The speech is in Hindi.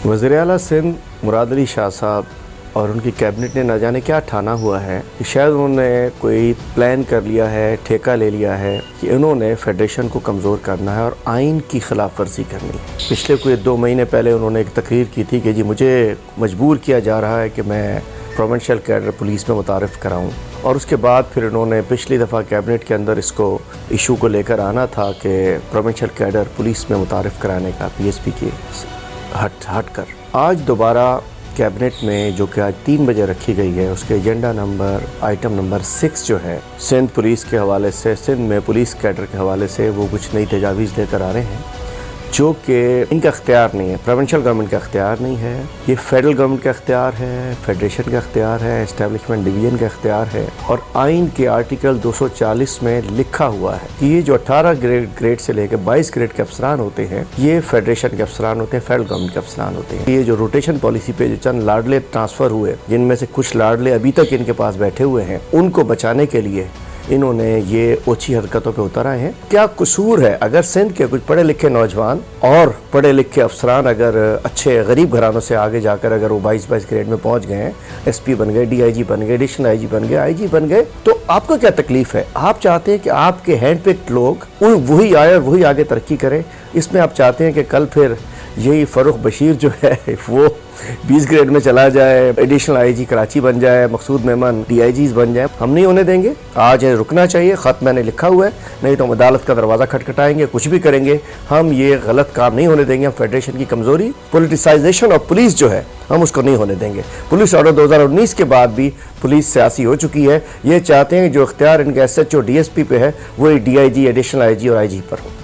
वज़ीर-ए-आला सिंध मुराद अली शाह साहब और उनकी कैबिनेट ने न जाने क्या ठाना हुआ है कि शायद उन्होंने कोई प्लान कर लिया है, ठेका ले लिया है कि इन्होंने फेडरेशन को कमज़ोर करना है और आइन की खिलाफ वर्जी करनी है। पिछले कोई 2 महीने पहले उन्होंने एक तकरीर की थी कि जी मुझे मजबूर किया जा रहा है कि मैं प्रोविंशियल कैडर पुलिस में मुतारफ़ कराऊँ, और उसके बाद फिर उन्होंने पिछली दफ़ा कैबिनेट के अंदर इसको इशू को लेकर आना था कि प्रोविंशियल कैडर पुलिस में मुतारफ़ कराने का PSP की हट कर आज दोबारा कैबिनेट में जो कि आज 3 बजे रखी गई है, उसके एजेंडा नंबर आइटम नंबर 6 जो है सिंध पुलिस के हवाले से, सिंध में पुलिस कैडर के हवाले से वो कुछ नई तजावीज़ लेकर आ रहे हैं जो कि इनका अख्तियार नहीं है, प्रोविंशियल गवर्नमेंट का अख्तियार नहीं है, ये फेडरल गवर्नमेंट का अख्तियार है, फेडरेशन का अख्तियार है, एस्टेब्लिशमेंट डिवीज़न का अख्तियार है। और आइन के आर्टिकल 240 में लिखा हुआ है कि ये जो 18 ग्रेड से लेकर 22 ग्रेड के अफसरान होते हैं, ये फेडरेशन के अफसरान होते हैं, फेडरल गवर्नमेंट के अफसरान होते हैं। ये जो रोटेशन पॉलिसी पे जो चंद लाडले ट्रांसफ़र हुए, जिनमें से कुछ लाडले अभी तक इनके पास बैठे हुए हैं, उनको बचाने के लिए इन्होंने ये ओछी हरकतों पे उतर आए हैं। क्या कसूर है अगर सिंध के कुछ पढ़े लिखे नौजवान और पढ़े लिखे अफसरान अगर अच्छे गरीब घरानों से आगे जाकर अगर वो 22 ग्रेड में पहुंच गए हैं, SP बन गए, DIG बन गए, एडिशनल IG बन गए, IG बन गए, तो आपको क्या तकलीफ है? आप चाहते हैं कि आपके हैंड पिक्ड लोग वही आए और वही आगे तरक्की करें। इसमें आप चाहते हैं कि कल फिर यही फ़रूख बशीर जो है वो 20 ग्रेड में चला जाए, एडिशनल IG कराची बन जाए, मकसूद मेमन DIGs बन जाए। हम नहीं होने देंगे। आज रुकना चाहिए, ख़त मैंने लिखा हुआ है, नहीं तो हम अदालत का दरवाज़ा खटखटाएंगे, कुछ भी करेंगे। हम ये गलत काम नहीं होने देंगे। हम फेडरेशन की कमज़ोरी, पोलिटिसाइजेशन ऑफ पुलिस जो है, हम उसको नहीं होने देंगे। पुलिस ऑर्डर 2019 के बाद भी पुलिस सियासी हो चुकी है। ये चाहते हैं जो इख्तियार इनके SHO DSP पे है वो DIG, एडिशनल IG और IG पर हो।